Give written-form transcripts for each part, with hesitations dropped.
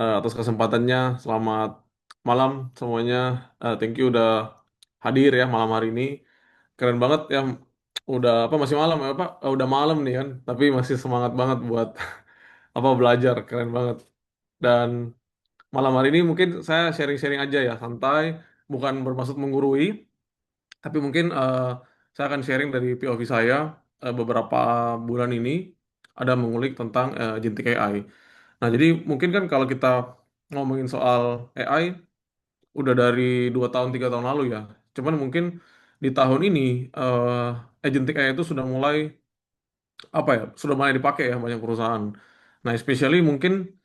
atas kesempatannya. Selamat malam semuanya. Thank you udah hadir ya malam hari ini. Keren banget ya. Udah apa masih malam ya Pak? Udah malam nih kan, tapi masih semangat banget buat apa belajar. Keren banget. Dan malam hari ini mungkin saya sharing-sharing aja ya, santai, bukan bermaksud menggurui, tapi mungkin saya akan sharing dari POV saya beberapa bulan ini ada mengulik tentang agentic AI. Nah, jadi mungkin kan kalau kita ngomongin soal AI udah dari 2 tahun 3 tahun lalu ya. Cuman mungkin di tahun ini agentic AI itu sudah mulai apa ya, sudah mulai dipakai ya banyak perusahaan. Nah, especially mungkin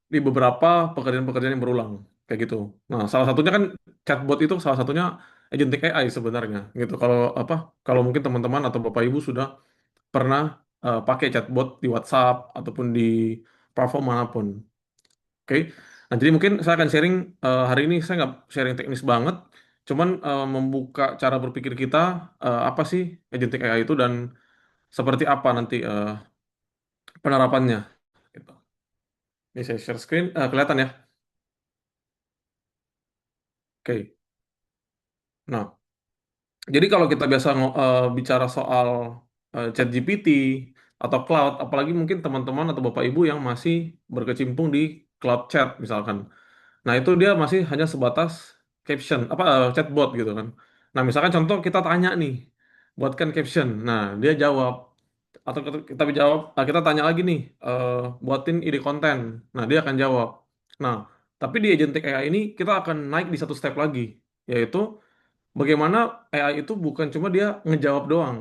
di beberapa pekerjaan-pekerjaan yang berulang kayak gitu. Nah, salah satunya kan chatbot itu salah satunya agentic AI sebenarnya gitu. Kalau apa? Kalau mungkin teman-teman atau Bapak Ibu sudah pernah pakai chatbot di WhatsApp ataupun di platform manapun. Oke. Nah, jadi mungkin saya akan sharing hari ini saya nggak sharing teknis banget, cuman membuka cara berpikir kita apa sih agentic AI itu dan seperti apa nanti penerapannya. Gitu. Ini saya share screen, kelihatan ya? Oke. Nah, jadi kalau kita biasa bicara soal ChatGPT atau cloud, apalagi mungkin teman-teman atau Bapak Ibu yang masih berkecimpung di cloud chat misalkan. Nah, itu dia masih hanya sebatas caption, apa chatbot gitu kan. Nah, misalkan contoh kita tanya nih, buatkan caption. Nah, dia jawab atau kita jawab, kita tanya lagi nih, buatin ide konten. Nah, dia akan jawab. Nah, tapi di agentic AI ini kita akan naik di satu step lagi, yaitu bagaimana AI itu bukan cuma dia ngejawab doang,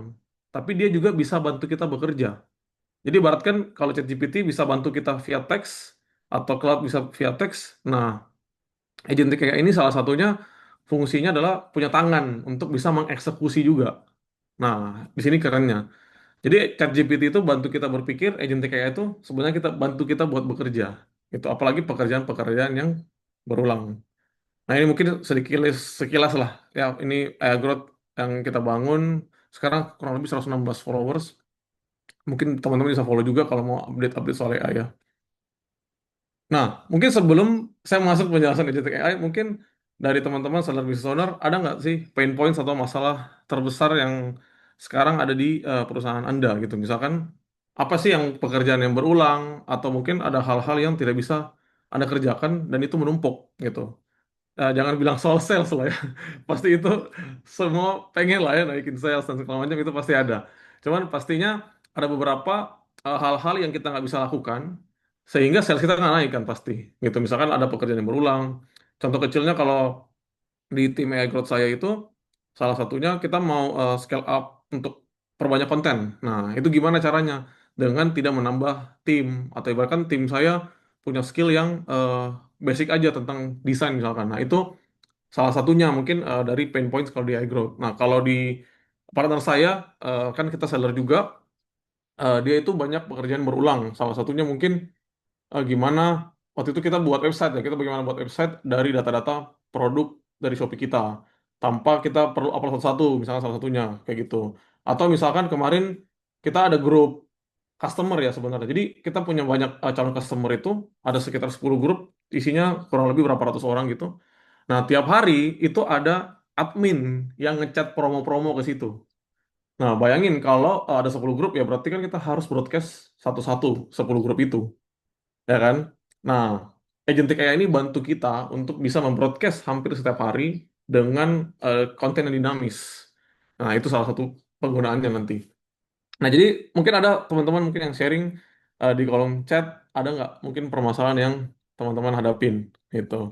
tapi dia juga bisa bantu kita bekerja. Jadi ibaratkan kalau ChatGPT bisa bantu kita via teks atau Cloud bisa via teks. Nah, agentic AI ini salah satunya fungsinya adalah punya tangan untuk bisa mengeksekusi juga. Nah, di sini kerennya. Jadi ChatGPT itu bantu kita berpikir, agentic AI itu sebenarnya kita bantu kita buat bekerja. Itu apalagi pekerjaan-pekerjaan yang berulang. Nah, ini mungkin sedikit sekilas lah. Ya, ini AI Growth yang kita bangun sekarang kurang lebih 116 followers. Mungkin teman-teman bisa follow juga kalau mau update-update soal AI ya. Nah, mungkin sebelum saya masuk penjelasan agentic AI, mungkin dari teman-teman seller business owner, ada nggak sih pain points atau masalah terbesar yang sekarang ada di perusahaan Anda gitu? Misalkan, apa sih yang pekerjaan yang berulang, atau mungkin ada hal-hal yang tidak bisa Anda kerjakan dan itu menumpuk gitu. Jangan bilang soal sales lah ya. Pasti itu semua pengen lah ya naikin sales dan segala macam itu pasti ada. Cuman pastinya ada beberapa hal-hal yang kita nggak bisa lakukan sehingga sales kita nggak naik kan pasti. Gitu. Misalkan ada pekerjaan yang berulang. Contoh kecilnya kalau di tim AI Growth saya itu salah satunya kita mau scale up untuk perbanyak konten. Nah, itu gimana caranya? Dengan tidak menambah tim atau ibaratkan tim saya punya skill yang basic aja tentang desain misalkan. Nah, itu salah satunya mungkin dari pain points kalau di iGrowth. Nah, kalau di partner saya kan kita seller juga, dia itu banyak pekerjaan berulang. Salah satunya mungkin gimana waktu itu kita buat website ya, kita bagaimana buat website dari data-data produk dari Shopee kita tanpa kita perlu upload satu-satu, misalnya salah satunya kayak gitu. Atau misalkan kemarin kita ada grup customer ya sebenarnya. Jadi kita punya banyak calon customer itu ada sekitar 10 grup, isinya kurang lebih berapa ratus orang gitu. Nah, tiap hari itu ada admin yang ngechat promo-promo ke situ. Nah, bayangin kalau ada 10 grup ya berarti kan kita harus broadcast satu-satu 10 grup itu, ya kan? Nah, agentic AI ini bantu kita untuk bisa membroadcast hampir setiap hari dengan konten yang dinamis. Nah, itu salah satu penggunaannya nanti. Nah, jadi mungkin ada teman-teman mungkin yang sharing di kolom chat, ada nggak mungkin permasalahan yang teman-teman hadapin gitu.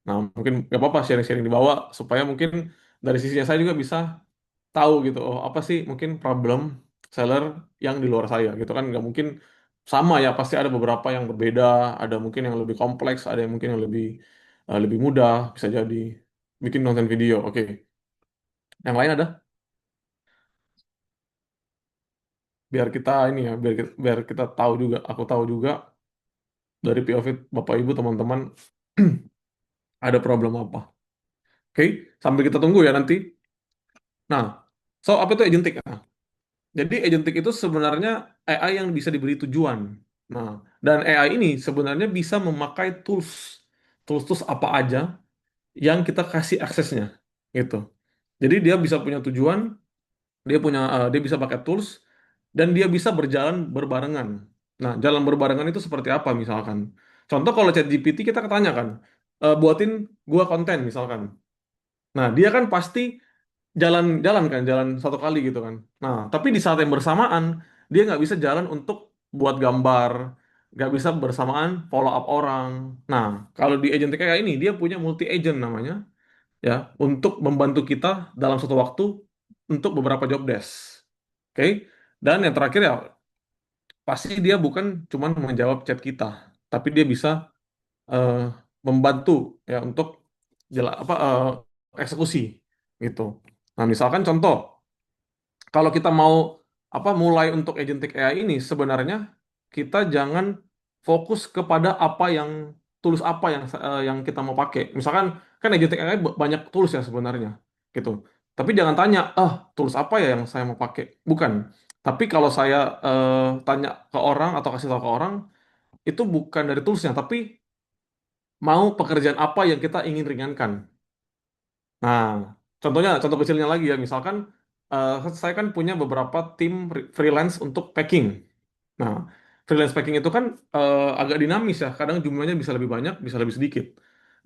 Nah, mungkin nggak apa-apa sharing-sharing di bawah supaya mungkin dari sisinya saya juga bisa tahu gitu, oh apa sih mungkin problem seller yang di luar saya gitu kan nggak mungkin sama ya, pasti ada beberapa yang berbeda, ada mungkin yang lebih kompleks, ada yang mungkin yang lebih mudah bisa jadi bikin konten video. Oke, yang lain ada biar kita ini ya biar kita tahu juga, aku tahu juga dari POV Bapak Ibu teman-teman ada problem apa. Oke, sambil kita tunggu ya nanti. Nah, apa itu agentic? Nah, jadi agentic itu sebenarnya AI yang bisa diberi tujuan. Nah, dan AI ini sebenarnya bisa memakai tools, tools apa aja yang kita kasih aksesnya, gitu. Jadi dia bisa punya tujuan, dia bisa pakai tools, dan dia bisa berjalan berbarengan. Nah, jalan berbarengan itu seperti apa misalkan? Contoh kalau ChatGPT kita tanya kan, buatin gua konten misalkan. Nah, dia kan pasti jalan-jalan kan, jalan satu kali gitu kan. Nah, tapi di saat yang bersamaan, dia nggak bisa jalan untuk buat gambar, nggak bisa bersamaan follow up orang. Nah, kalau di agentic kayak ini, dia punya multi agent namanya, ya, untuk membantu kita dalam satu waktu untuk beberapa job desk. Oke. Dan yang terakhir ya, pasti dia bukan cuman menjawab chat kita, tapi dia bisa eh, membantu ya untuk eksekusi gitu. Nah, misalkan contoh, kalau kita mau mulai untuk agentic AI ini, sebenarnya kita jangan fokus kepada apa yang tools apa yang kita mau pakai. Misalkan kan agentic AI banyak tools ya sebenarnya gitu. Tapi jangan tanya, tools apa ya yang saya mau pakai? Bukan. Tapi kalau saya tanya ke orang atau kasih tahu ke orang, itu bukan dari toolsnya, tapi mau pekerjaan apa yang kita ingin ringankan. Nah, contoh kecilnya lagi ya, misalkan eh, saya kan punya beberapa tim freelance untuk packing. Nah, freelance packing itu kan agak dinamis ya, kadang jumlahnya bisa lebih banyak, bisa lebih sedikit.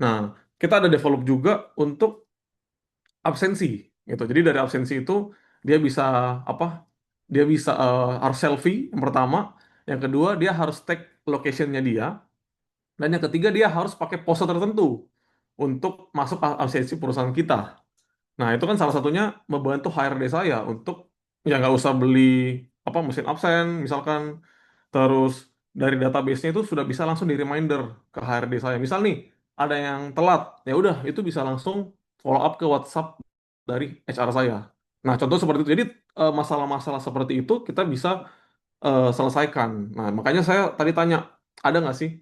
Nah, kita ada develop juga untuk absensi, gitu. Jadi dari absensi itu dia bisa apa? Dia bisa harus selfie yang pertama, yang kedua dia harus tag locationnya dia, dan yang ketiga dia harus pakai pose tertentu untuk masuk absensi perusahaan kita. Nah, itu kan salah satunya membantu HRD saya untuk ya nggak usah beli mesin absen misalkan, terus dari database-nya itu sudah bisa langsung di reminder ke HRD saya. Misal nih ada yang telat, ya udah itu bisa langsung follow up ke WhatsApp dari HR saya. Nah, contoh seperti itu. Jadi masalah-masalah seperti itu kita bisa selesaikan. Nah, makanya saya tadi tanya, ada nggak sih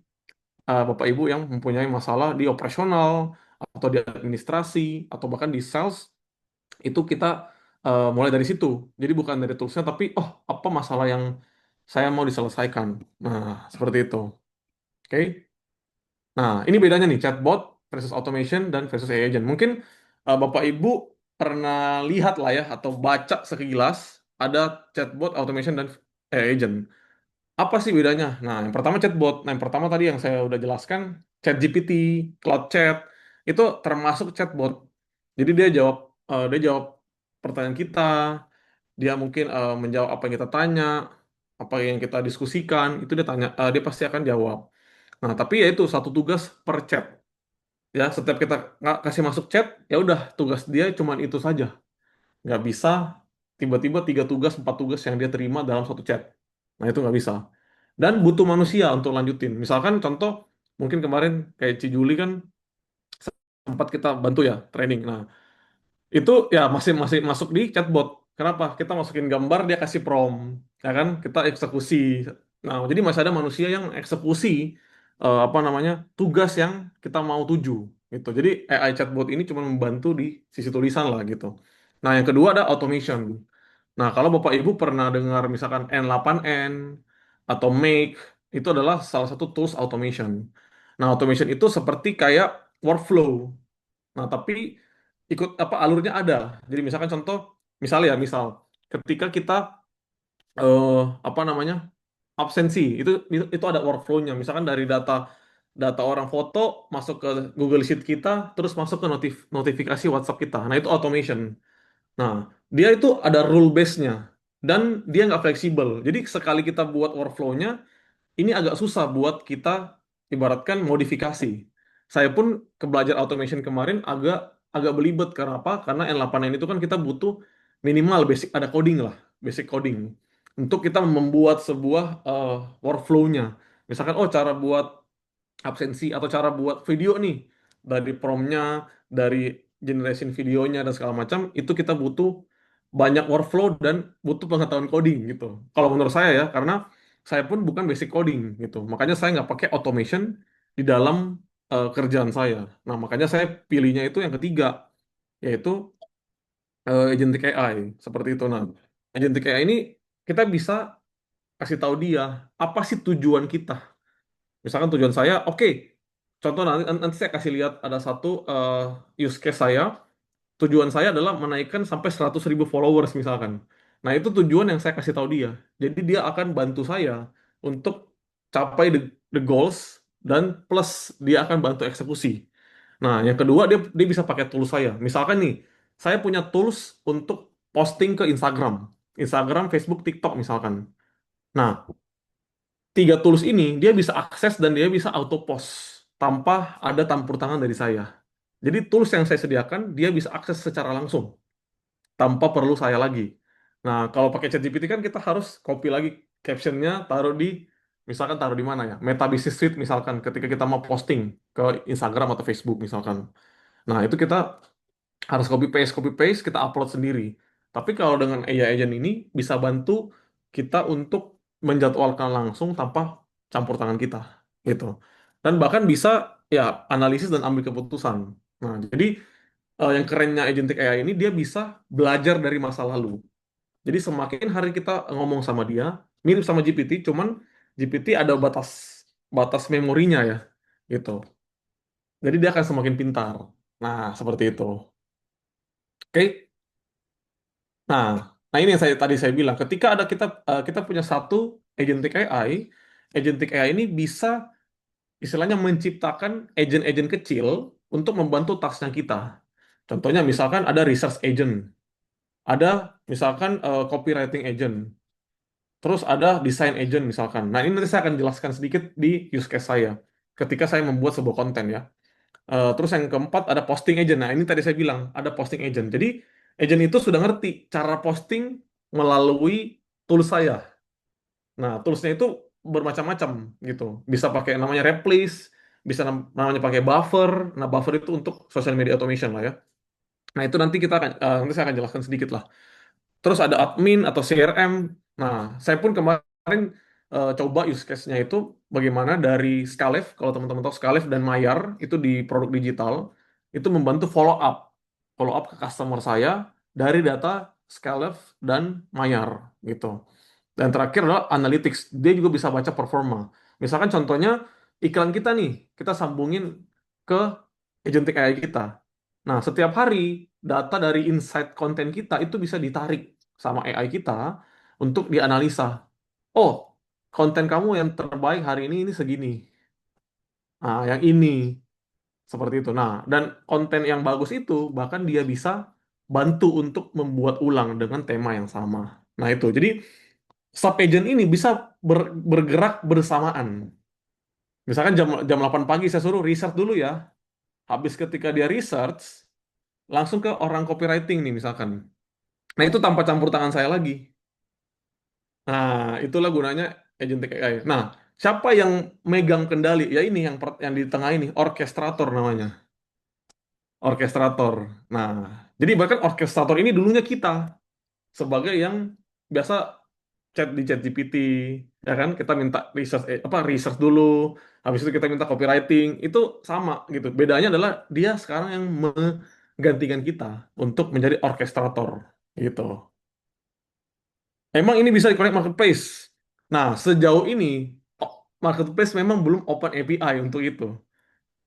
Bapak Ibu yang mempunyai masalah di operasional atau di administrasi atau bahkan di sales, itu kita mulai dari situ. Jadi bukan dari toolsnya, tapi apa masalah yang saya mau diselesaikan. Nah, seperti itu. Oke. Nah, ini bedanya nih chatbot versus automation dan versus AI agent. Mungkin Bapak Ibu pernah lihat lah ya atau baca sekilas ada chatbot, automation dan AI agent. Apa sih bedanya? Nah, yang pertama chatbot. Nah, yang pertama tadi yang saya udah jelaskan, ChatGPT, Cloud Chat, itu termasuk chatbot. Jadi dia jawab pertanyaan kita, dia mungkin menjawab apa yang kita tanya, apa yang kita diskusikan, itu dia pasti akan jawab. Nah, tapi ya itu satu tugas per chat. Ya, setiap kita nggak kasih masuk chat, ya udah tugas dia cuma itu saja. Nggak bisa tiba-tiba 3 tugas, 4 tugas yang dia terima dalam satu chat. Nah, itu nggak bisa. Dan butuh manusia untuk lanjutin. Misalkan contoh, mungkin kemarin kayak Cijuli kan sempat kita bantu ya training. Nah, itu ya masih masih masuk di chatbot. Kenapa? Kita masukin gambar, dia kasih prompt, ya kan? Kita eksekusi. Nah, jadi masih ada manusia yang eksekusi tugas yang kita mau tuju gitu. Jadi AI chatbot ini cuma membantu di sisi tulisan lah gitu. Nah, yang kedua ada automation. Nah, kalau Bapak Ibu pernah dengar misalkan N8N atau Make, itu adalah salah satu tools automation. Nah, automation itu seperti kayak workflow. Nah, tapi ikut alurnya ada. Jadi misalkan contoh, misal ketika kita eh, apa namanya absensi, itu ada workflow-nya. Misalkan dari data data orang foto masuk ke Google Sheet kita, terus masuk ke notifikasi WhatsApp kita. Nah, itu automation. Nah, dia itu ada rule base-nya dan dia nggak fleksibel. Jadi sekali kita buat workflow-nya, ini agak susah buat kita ibaratkan modifikasi. Saya pun ke belajar automation kemarin agak agak belibet. Karena apa? Karena N8N itu kan kita butuh minimal basic, ada coding lah, basic coding untuk kita membuat sebuah workflow-nya. Misalkan cara buat absensi atau cara buat video nih, dari promnya, dari generation videonya dan segala macam, itu kita butuh banyak workflow dan butuh pengetahuan coding gitu. Kalau menurut saya ya, karena saya pun bukan basic coding gitu, makanya saya nggak pakai automation di dalam kerjaan saya. Nah, makanya saya pilihnya itu yang ketiga, yaitu agentic AI seperti itu. Nah, agentic AI ini kita bisa kasih tahu dia apa sih tujuan kita. Misalkan tujuan saya, oke, contoh nanti saya kasih lihat ada satu use case saya. Tujuan saya adalah menaikkan sampai 100.000 followers misalkan. Nah, itu tujuan yang saya kasih tahu dia. Jadi dia akan bantu saya untuk capai the goals dan plus dia akan bantu eksekusi. Nah, yang kedua dia bisa pakai tools saya. Misalkan nih, saya punya tools untuk posting ke Instagram, Instagram, Facebook, TikTok misalkan. Nah, tiga tools ini dia bisa akses dan dia bisa auto post tanpa ada campur tangan dari saya. Jadi tools yang saya sediakan dia bisa akses secara langsung tanpa perlu saya lagi. Nah, kalau pakai ChatGPT kan kita harus copy lagi captionnya, taruh di, misalkan taruh di mana ya? Meta Business Suite misalkan, ketika kita mau posting ke Instagram atau Facebook misalkan. Nah, itu kita harus copy paste, kita upload sendiri. Tapi kalau dengan AI agent ini bisa bantu kita untuk menjadwalkan langsung tanpa campur tangan kita, gitu. Dan bahkan bisa ya analisis dan ambil keputusan. Nah, jadi yang kerennya agentic AI ini dia bisa belajar dari masa lalu. Jadi semakin hari kita ngomong sama dia, mirip sama GPT, cuman GPT ada batas batas memorinya ya, gitu. Jadi dia akan semakin pintar. Nah, seperti itu. Oke. Nah, nah ini yang saya bilang, ketika ada kita punya satu agentic AI ini bisa istilahnya menciptakan agent-agent kecil untuk membantu tasknya kita. Contohnya misalkan ada research agent, ada misalkan copywriting agent, terus ada design agent misalkan. Nah, ini nanti saya akan jelaskan sedikit di use case saya ketika saya membuat sebuah konten ya. Terus yang keempat ada posting agent. Nah, ini tadi saya bilang ada posting agent. Jadi agent itu sudah ngerti cara posting melalui tools saya. Nah, toolsnya itu bermacam-macam gitu. Bisa pakai namanya Replace, bisa namanya pakai Buffer. Nah, Buffer itu untuk social media automation lah ya. Nah, itu nanti saya akan jelaskan sedikit lah. Terus ada admin atau CRM. Nah, saya pun kemarin coba use case-nya itu bagaimana dari Skalef, kalau teman-teman tahu Skalef dan Mayar itu di produk digital, itu membantu follow up ke customer saya dari data Skalef dan Mayar gitu. Dan terakhir adalah analytics, dia juga bisa baca performa. Misalkan contohnya iklan kita nih, kita sambungin ke agentic AI kita. Nah, setiap hari data dari insight konten kita itu bisa ditarik sama AI kita untuk dianalisa. Oh, konten kamu yang terbaik hari ini segini. Nah, yang ini seperti itu. Nah, dan konten yang bagus itu bahkan dia bisa bantu untuk membuat ulang dengan tema yang sama. Nah, itu. Jadi sub agent ini bisa bergerak bersamaan. Misalkan jam jam 8 pagi saya suruh research dulu ya. Habis ketika dia research, langsung ke orang copywriting nih misalkan. Nah, itu tanpa campur tangan saya lagi. Nah, itulah gunanya agentic AI. Nah, siapa yang megang kendali? Ya ini yang di tengah ini, orkestrator namanya. Orkestrator. Nah, jadi bahkan orkestrator ini dulunya kita sebagai yang biasa chat di chat GPT, ya kan? Kita minta research dulu, habis itu kita minta copywriting, itu sama gitu. Bedanya adalah dia sekarang yang menggantikan kita untuk menjadi orkestrator gitu. Emang ini bisa di connect marketplace. Nah, sejauh ini marketplace memang belum open API untuk itu.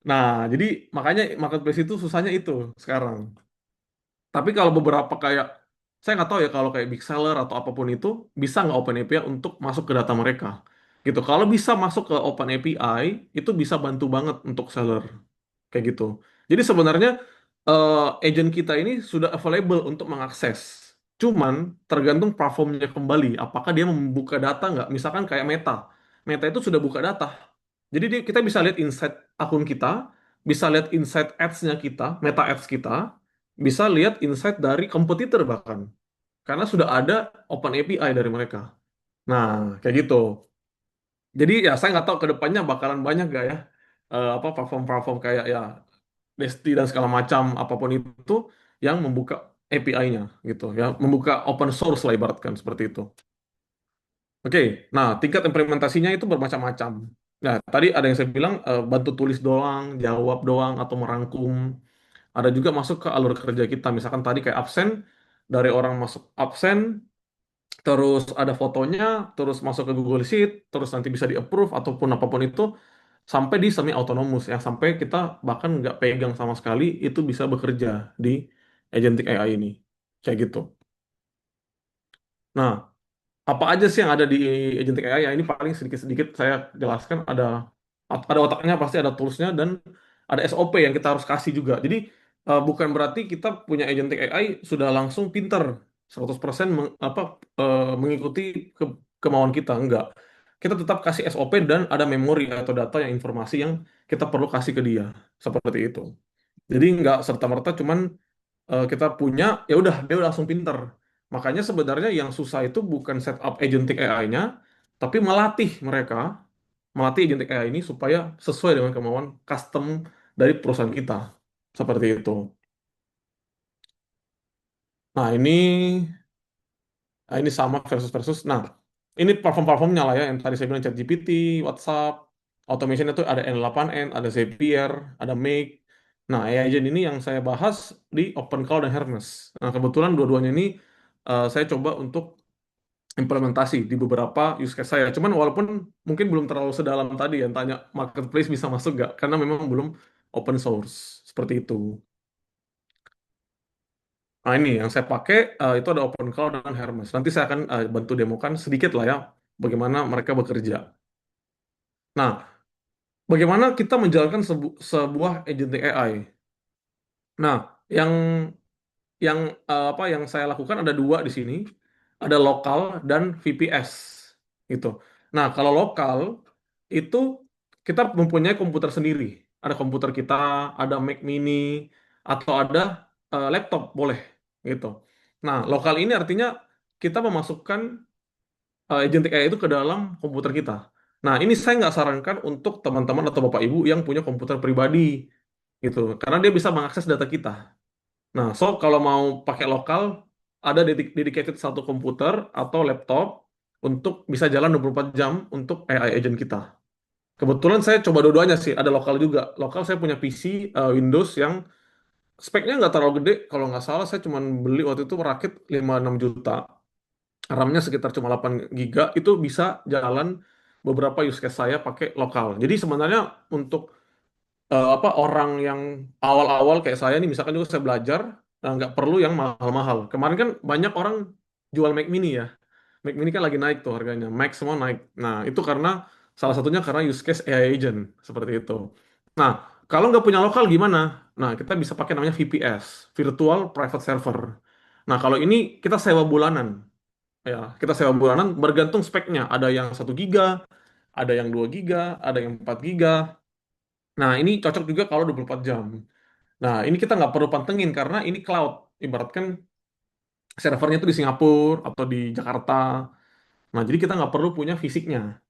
Nah, jadi makanya marketplace itu susahnya itu sekarang. Tapi kalau beberapa kayak, saya nggak tahu ya kalau kayak big seller atau apapun itu, bisa nggak open API untuk masuk ke data mereka. Gitu. Kalau bisa masuk ke open API, itu bisa bantu banget untuk seller. Kayak gitu. Jadi sebenarnya agent kita ini sudah available untuk mengakses. Cuman tergantung platformnya kembali. Apakah dia membuka data nggak? Misalkan kayak Meta. Meta itu sudah buka data. Jadi kita bisa lihat insight akun kita, bisa lihat insight ads-nya kita, Meta ads kita, bisa lihat insight dari kompetitor bahkan. Karena sudah ada open API dari mereka. Nah, kayak gitu. Jadi ya saya nggak tahu ke depannya bakalan banyak gak ya apa platform-platform kayak ya Desti dan segala macam apapun itu yang membuka API-nya gitu ya, membuka open source lah ibaratkan seperti itu. Oke, nah tingkat implementasinya itu bermacam-macam. Nah, tadi ada yang saya bilang bantu tulis doang, jawab doang atau merangkum. Ada juga masuk ke alur kerja kita. Misalkan tadi kayak absen, dari orang masuk absen terus ada fotonya, terus masuk ke Google Sheet, terus nanti bisa di-approve ataupun apapun itu, sampai di semi autonomous yang sampai kita bahkan nggak pegang sama sekali itu bisa bekerja di agentic AI ini. Kayak gitu. Nah, apa aja sih yang ada di agentic AI? Ya, ini paling sedikit-sedikit saya jelaskan. Ada otaknya, pasti ada toolsnya, dan ada SOP yang kita harus kasih juga. Jadi bukan berarti kita punya agentic AI sudah langsung pinter 100% mengikuti kemauan kita. Enggak. Kita tetap kasih SOP dan ada memori atau data yang informasi yang kita perlu kasih ke dia. Seperti itu. Jadi nggak serta-merta cuman kita punya, ya udah dia udah langsung pinter. Makanya sebenarnya yang susah itu bukan setup agentic AI-nya, tapi melatih agentic AI ini supaya sesuai dengan kemauan custom dari perusahaan kita. Seperti itu. Nah, ini sama versus versus. Nah, ini platform-platformnya lah ya yang tadi saya bilang ChatGPT, WhatsApp, automation itu ada N8N, ada Zapier, ada Make. Nah, AI agent ini yang saya bahas di OpenClaw dan Hermes. Nah, kebetulan dua-duanya ini saya coba untuk implementasi di beberapa use case saya. Cuman walaupun mungkin belum terlalu sedalam tadi yang tanya marketplace bisa masuk nggak, karena memang belum open source seperti itu. Nah ini yang saya pakai itu ada OpenClaw dan Hermes. Nanti saya akan bantu demokan sedikit lah ya bagaimana mereka bekerja. Nah, bagaimana kita menjalankan sebuah agentic AI? Nah, yang yang saya lakukan ada dua di sini, ada lokal dan VPS gitu. Nah, kalau lokal itu kita mempunyai komputer sendiri. Ada komputer kita, ada Mac mini, atau ada laptop boleh gitu. Nah, lokal ini artinya kita memasukkan agentic AI itu ke dalam komputer kita. Nah, ini saya nggak sarankan untuk teman-teman atau bapak ibu yang punya komputer pribadi gitu, karena dia bisa mengakses data kita. Nah, so kalau mau pakai lokal, ada dedicated satu komputer atau laptop untuk bisa jalan 24 jam untuk AI agent kita. Kebetulan saya coba dua-duanya sih, ada lokal juga. Lokal saya punya PC Windows yang speknya nggak terlalu gede, kalau nggak salah saya cuma beli waktu itu merakit 5-6 juta. RAM-nya sekitar cuma 8 giga, itu bisa jalan beberapa use case saya pakai lokal. Jadi sebenarnya untuk orang yang awal-awal kayak saya nih misalkan juga saya belajar, nah, nggak perlu yang mahal-mahal. Kemarin kan banyak orang jual Mac mini ya. Mac mini kan lagi naik tuh harganya, Mac semua naik. Nah itu karena salah satunya karena use case AI agent seperti itu. Nah, kalau nggak punya lokal gimana? Nah, kita bisa pakai namanya VPS, Virtual Private Server. Nah, kalau ini kita sewa bulanan. Ya, kita sewa bulanan bergantung speknya. Ada yang 1 giga, ada yang 2 giga, ada yang 4 giga. Nah, ini cocok juga kalau 24 jam. Nah, ini kita nggak perlu pantengin karena ini cloud. Ibaratkan servernya itu di Singapura atau di Jakarta. Nah, jadi kita nggak perlu punya fisiknya.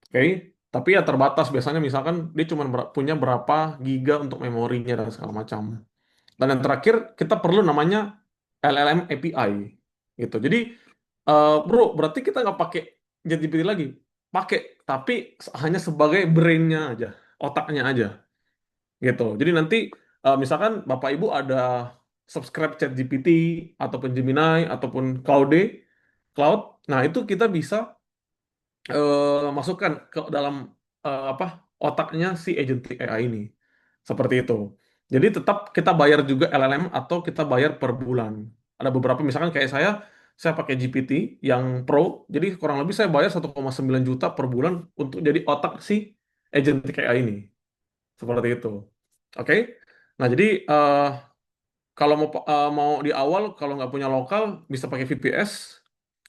Oke? Tapi ya terbatas. Biasanya misalkan dia cuma punya berapa giga untuk memorinya dan segala macam. Dan yang terakhir, kita perlu namanya LLM API. Gitu. Jadi, bro, berarti kita nggak pakai ChatGPT lagi. Pakai, tapi hanya sebagai brain-nya aja. Otaknya aja. Gitu. Jadi nanti misalkan Bapak Ibu ada subscribe ChatGPT ataupun Gemini ataupun Cloud. Nah, itu kita bisa masukkan ke dalam otaknya si agentic AI ini. Seperti itu. Jadi tetap kita bayar juga LLM atau kita bayar per bulan. Ada beberapa misalkan kayak saya pakai GPT yang Pro, jadi kurang lebih saya bayar 1,9 juta per bulan untuk jadi otak si agentic AI ini. Seperti itu. Oke. Nah, jadi kalau mau di awal, kalau nggak punya lokal, bisa pakai VPS,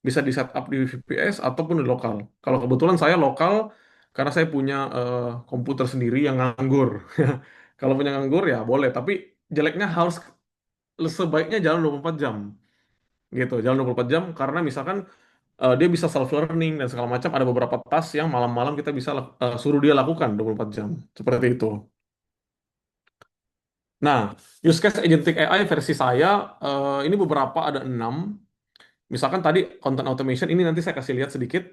bisa di setup di VPS ataupun di lokal. Kalau kebetulan saya lokal, karena saya punya komputer sendiri yang nganggur. Kalau punya nganggur ya boleh, tapi jeleknya harus sebaiknya jalan 24 jam. Gitu, jalan 24 jam karena misalkan dia bisa self learning dan segala macam, ada beberapa task yang malam-malam kita bisa suruh dia lakukan 24 jam. Seperti itu. Nah, use case agentic AI versi saya ini beberapa ada 6. Misalkan tadi content automation ini nanti saya kasih lihat sedikit.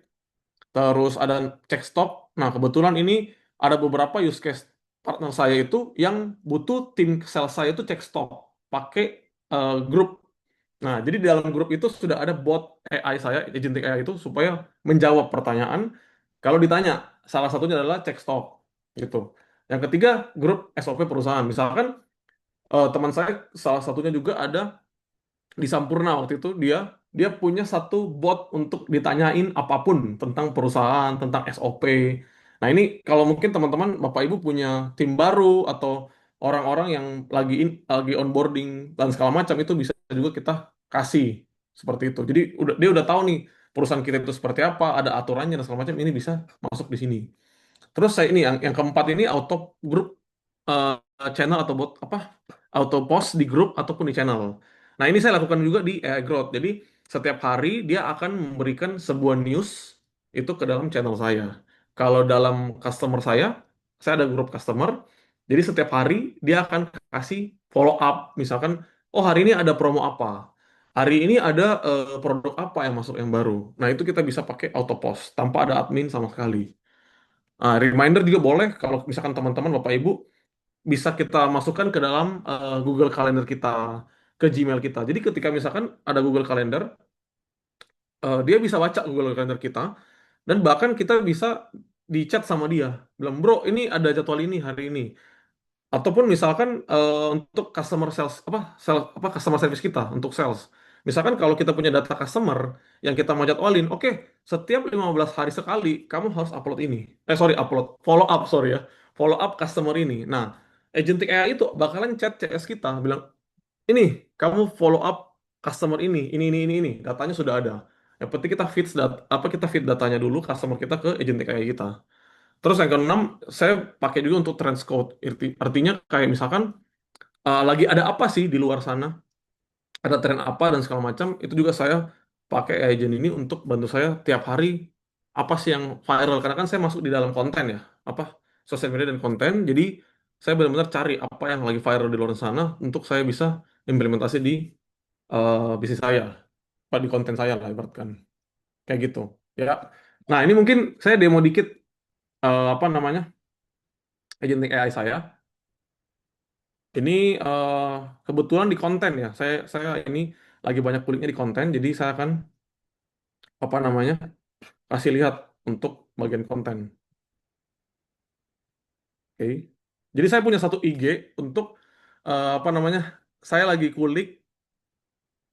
Terus ada check stop. Nah, kebetulan ini ada beberapa use case partner saya itu yang butuh tim sales saya itu check stop pakai grup. Nah, jadi di dalam grup itu sudah ada bot AI saya, agentic AI itu supaya menjawab pertanyaan. Kalau ditanya, salah satunya adalah cek stok gitu. Yang ketiga, grup SOP perusahaan. Misalkan teman saya salah satunya juga ada di Sampurna waktu itu dia dia punya satu bot untuk ditanyain apapun tentang perusahaan, tentang SOP. Nah, ini kalau mungkin teman-teman Bapak Ibu punya tim baru atau orang-orang yang lagi onboarding dan segala macam itu bisa juga kita kasih seperti itu. Jadi dia udah tahu nih perusahaan kita itu seperti apa, ada aturannya dan segala macam ini bisa masuk di sini. Terus saya ini yang keempat ini auto grup eh, channel atau bot apa auto post di grup ataupun di channel. Nah, ini saya lakukan juga di AI Growth. Jadi setiap hari dia akan memberikan sebuah news itu ke dalam channel saya. Kalau dalam customer saya ada grup customer. Jadi setiap hari dia akan kasih follow up, misalkan, oh hari ini ada promo apa, hari ini ada produk apa yang masuk yang baru. Nah, itu kita bisa pakai auto post tanpa ada admin sama sekali. Reminder juga boleh kalau misalkan teman-teman Bapak Ibu bisa kita masukkan ke dalam Google Calendar kita, ke Gmail kita. Jadi ketika misalkan ada Google Calendar, dia bisa baca Google Calendar kita dan bahkan kita bisa di chat sama dia, bilang bro ini ada jadwal ini hari ini. Ataupun misalkan untuk customer sales apa customer service kita untuk sales. Misalkan kalau kita punya data customer yang kita mau jadwalin, oke, setiap 15 hari sekali kamu harus upload ini. Sorry, upload, follow up, sorry ya. Follow up customer ini. Nah, agentic AI itu bakalan chat CS kita bilang, "Ini, kamu follow up customer ini. Datanya sudah ada. Yang penting kita kita feed datanya dulu customer kita ke agentic AI kita." Terus yang keenam, saya pakai juga untuk transcode. Artinya kayak misalkan lagi ada apa sih di luar sana, ada tren apa dan segala macam, itu juga saya pakai agent ini untuk bantu saya tiap hari apa sih yang viral. Karena kan saya masuk di dalam konten ya, apa sosial media dan konten. Jadi saya benar-benar cari apa yang lagi viral di luar sana untuk saya bisa implementasi di bisnis saya, apa di konten saya lah ibaratkan kayak gitu. Ya. Nah, ini mungkin saya demo dikit apa namanya agentic AI saya. Ini kebetulan di konten ya. Saya ini lagi banyak kuliknya di konten, jadi saya akan apa namanya kasih lihat untuk bagian konten. Oke. Jadi saya punya satu IG untuk apa namanya saya lagi kulik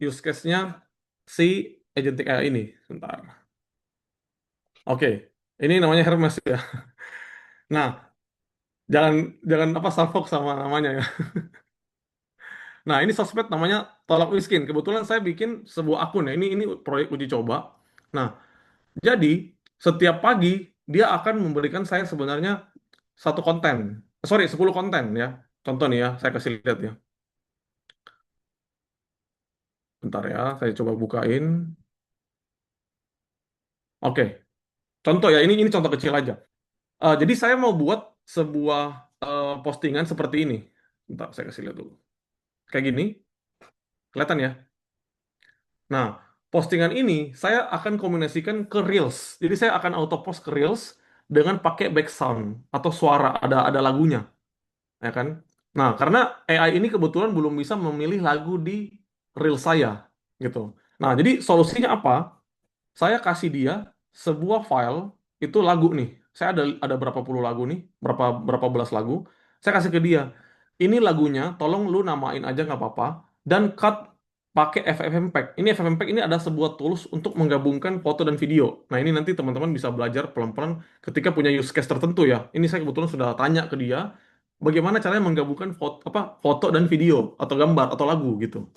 use case-nya si agentic AI ini. Bentar. Oke. Ini namanya Hermes ya. Nah, jangan jangan apa salfok sama namanya ya. Nah, ini sosmed namanya Tolak Miskin. Kebetulan saya bikin sebuah akun ya. Ini proyek uji coba. Nah, jadi, setiap pagi dia akan memberikan saya sebenarnya satu konten. Sorry, 10 konten ya. Contoh nih ya, saya kasih lihat ya. Bentar ya, saya coba bukain. Oke, contoh ya, ini contoh kecil aja. Jadi saya mau buat sebuah postingan seperti ini. Bentar, saya kasih lihat dulu. Kayak gini, kelihatan ya. Nah, postingan ini saya akan kombinasikan ke Reels. Jadi saya akan auto post ke Reels dengan pakai back sound atau suara, ada lagunya. Ya kan? Nah, karena AI ini kebetulan belum bisa memilih lagu di reel saya, gitu. Nah, jadi solusinya apa? Saya kasih dia sebuah file itu lagu nih. Saya ada berapa puluh lagu nih, berapa berapa belas lagu. Saya kasih ke dia. Ini lagunya, tolong lu namain aja nggak apa-apa dan cut pakai FFmpeg. Ini FFmpeg ini ada sebuah tools untuk menggabungkan foto dan video. Nah, ini nanti teman-teman bisa belajar pelan-pelan ketika punya use case tertentu ya. Ini saya kebetulan sudah tanya ke dia bagaimana caranya menggabungkan foto dan video atau gambar atau lagu gitu.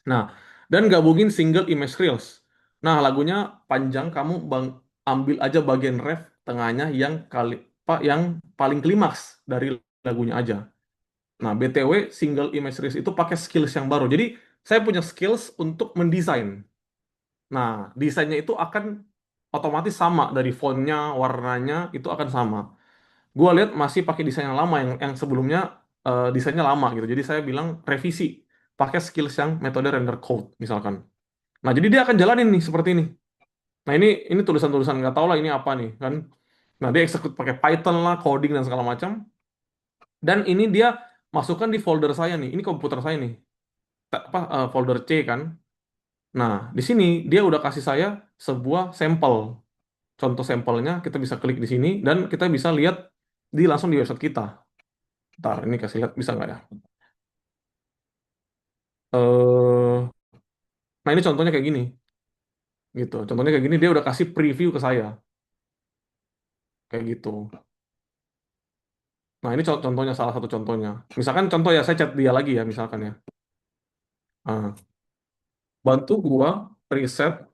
Nah, dan gabungin single image reels. Nah, lagunya panjang, kamu ambil aja bagian ref tengahnya yang yang paling klimaks dari lagunya aja. Nah, BTW single image reels itu pakai skills yang baru. Jadi, saya punya skills untuk mendesain. Nah, desainnya itu akan otomatis sama dari fontnya, warnanya itu akan sama. Gua lihat masih pakai desain yang lama yang sebelumnya desainnya lama gitu. Jadi saya bilang revisi pakai skills yang metode render code misalkan. Nah, jadi dia akan jalanin nih seperti ini. Nah, ini tulisan-tulisan nggak tahu lah ini apa nih kan. Nah, dia execute pakai Python lah, coding dan segala macam. Dan ini dia masukkan di folder saya nih. Ini komputer saya nih. Folder C kan. Nah, di sini dia udah kasih saya sebuah sampel. Contoh sampelnya kita bisa klik di sini dan kita bisa lihat di langsung di website kita. Ntar ini kasih lihat bisa nggak ya? Nah ini contohnya kayak gini, gitu. Contohnya kayak gini dia udah kasih preview ke saya, kayak gitu. Nah ini contohnya salah satu contohnya. Misalkan contoh ya saya chat dia lagi ya misalkan ya. Nah, bantu gua riset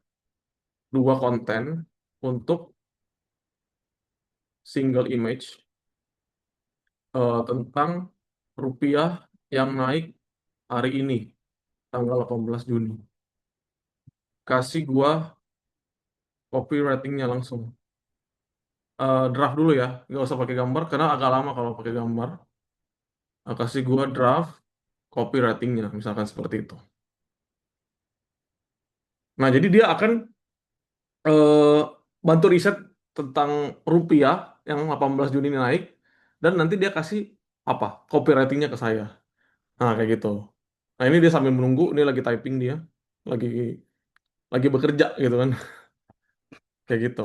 dua konten untuk single image tentang rupiah yang naik hari ini tanggal 18 Juni. Kasih gua copywritingnya langsung. Draft dulu ya, nggak usah pakai gambar karena agak lama kalau pakai gambar. Kasih gua draft copywritingnya, misalkan seperti itu. Nah, jadi dia akan eh, bantu riset tentang rupiah yang 18 Juni ini naik, dan nanti dia kasih apa? Copywritingnya ke saya. Nah, kayak gitu. Nah, ini dia sambil menunggu, ini lagi typing dia, lagi lagi bekerja gitu kan. Kayak gitu.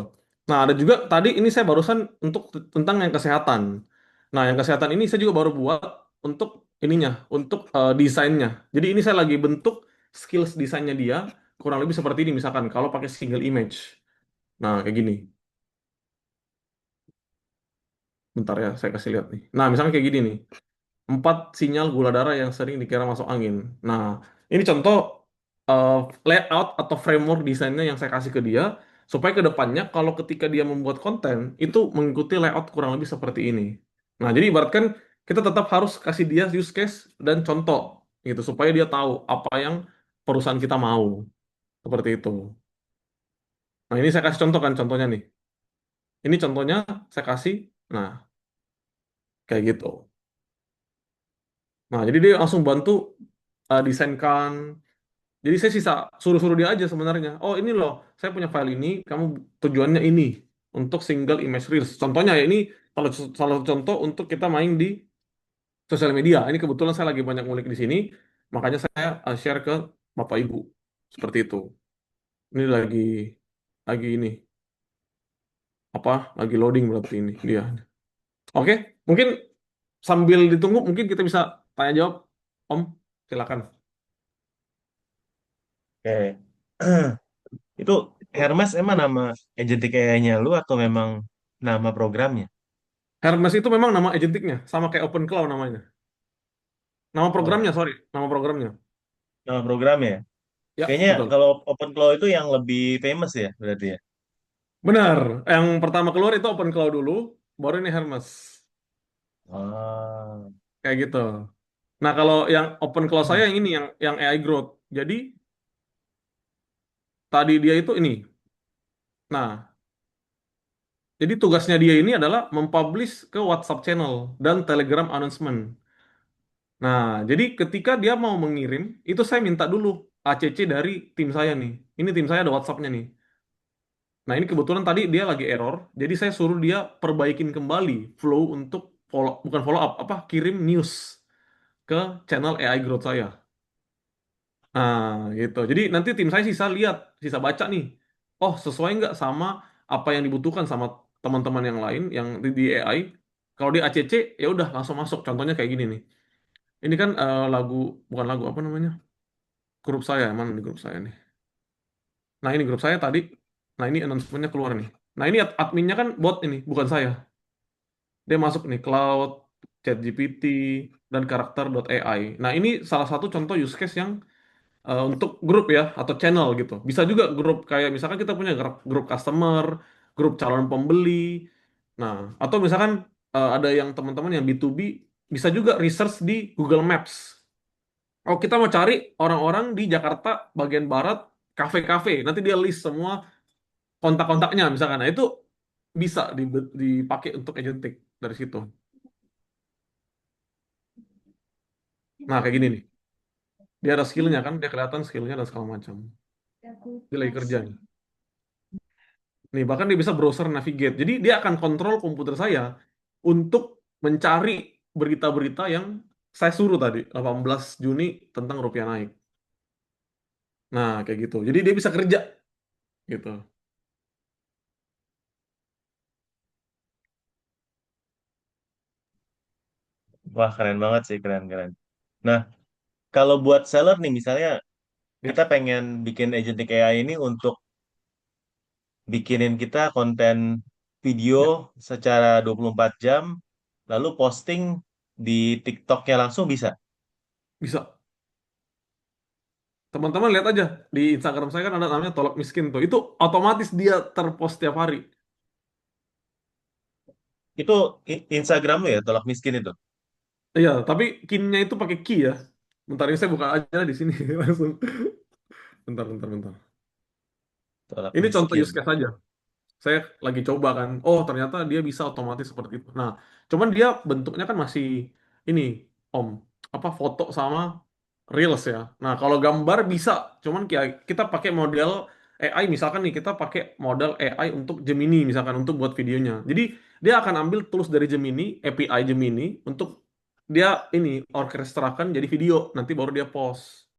Nah, ada juga tadi ini saya barusan untuk tentang yang kesehatan. Nah, yang kesehatan ini saya juga baru buat untuk ininya, untuk desainnya. Jadi ini saya lagi bentuk skills desainnya dia kurang lebih seperti ini misalkan kalau pakai single image. Nah, kayak gini. Bentar ya, saya kasih lihat nih. Nah, misalnya kayak gini nih. 4 sinyal gula darah yang sering dikira masuk angin. Nah, ini contoh eh, layout atau framework desainnya yang saya kasih ke dia, supaya ke depannya kalau ketika dia membuat konten, itu mengikuti layout kurang lebih seperti ini. Nah, jadi ibaratkan kita tetap harus kasih dia use case dan contoh, gitu, supaya dia tahu apa yang perusahaan kita mau. Seperti itu. Nah, ini saya kasih contoh kan, contohnya nih. Ini contohnya saya kasih, nah, kayak gitu. Nah, jadi dia langsung bantu desainkan. Jadi saya sisa suruh-suruh dia aja sebenarnya. Oh ini loh, saya punya file ini, kamu tujuannya ini untuk single image reels. Contohnya ya ini salah satu contoh untuk kita main di sosial media. Ini kebetulan saya lagi banyak ngulik di sini, makanya saya share ke Bapak Ibu. Seperti itu. Ini lagi ini apa? Lagi loading berarti ini dia. Oke, mungkin sambil ditunggu mungkin kita bisa tanya jawab, Om. Silakan. Oke. Itu Hermes emang nama agentic AI-nya lu atau memang nama programnya? Hermes itu memang nama agentiknya, sama kayak OpenClaw namanya. Nama programnya, Oh, sorry, nama programnya. nama programnya ya? Ya, Kayaknya betul. kalau OpenClaw itu yang lebih famous ya berarti ya? Benar. Yang pertama keluar itu OpenClaw dulu, baru ini Hermes. Ah, Kayak gitu. Nah, kalau yang OpenClaw saya hmm. yang ini, yang AI Growth. Jadi, tadi dia itu ini. Nah, jadi tugasnya dia ini adalah mempublish ke WhatsApp channel dan Telegram announcement. Nah, jadi ketika dia mau mengirim, itu saya minta dulu ACC dari tim saya nih. Ini tim saya ada WhatsApp-nya nih. Nah, ini kebetulan tadi dia lagi error, jadi saya suruh dia perbaikin kembali flow untuk bukan follow up, apa kirim news ke channel AI Growth saya. Nah, gitu. Jadi nanti tim saya sisa lihat, sisa baca nih. Oh, sesuai nggak sama apa yang dibutuhkan sama teman-teman yang lain yang di AI. Kalau di ACC ya udah langsung masuk. Contohnya kayak gini nih. Ini kan lagu bukan lagu apa namanya? Grup saya, mana di grup saya nih. Nah, ini grup saya tadi. Nah, ini announcement-nya keluar nih. Nah, ini adminnya kan bot ini, bukan saya. Dia masuk nih Cloud, ChatGPT, dan karakter.ai. Nah, ini salah satu contoh use case yang untuk grup ya atau channel gitu. Bisa juga grup kayak misalkan kita punya grup customer, grup calon pembeli. Nah, atau misalkan ada yang teman-teman yang B2B bisa juga research di Google Maps. Oh, kita mau cari orang-orang di Jakarta bagian barat, kafe-kafe. Nanti dia list semua kontak-kontaknya misalkan. Nah, itu bisa dipakai untuk agentic dari situ. Nah, kayak gini nih. Dia ada skillnya kan, dia kelihatan skillnya dan segala macam. Dia lagi kerja nih. Nih, bahkan dia bisa browser navigate. Jadi dia akan kontrol komputer saya untuk mencari berita-berita yang saya suruh tadi, 18 Juni tentang rupiah naik. Nah, kayak gitu. Jadi dia bisa kerja gitu. Wah, keren banget sih, keren keren. Nah, kalau buat seller nih, misalnya Ya, kita pengen bikin agentic AI ini untuk bikinin kita konten video ya, secara 24 jam, lalu posting di TikToknya langsung bisa. bisa. Teman-teman lihat aja di Instagram saya kan ada namanya Tolak Miskin tuh. Itu otomatis dia terpost tiap hari. Itu Instagram lo ya, tolak miskin itu. Iya, tapi kinnya itu pakai ki ya. Bentar ini saya buka aja di sini langsung. Bentar, bentar, bentar. Tolak Ini contoh use miskin. case aja. Saya lagi coba kan. Oh, ternyata dia bisa otomatis seperti itu. Nah, cuman dia bentuknya kan masih ini, Om, apa foto sama Reels ya. Nah, kalau gambar bisa, cuman kita pakai model AI misalkan nih kita pakai model AI untuk Gemini misalkan untuk buat videonya. Jadi dia akan ambil tools dari Gemini, API Gemini untuk dia ini orkestrakan jadi video, nanti baru dia post.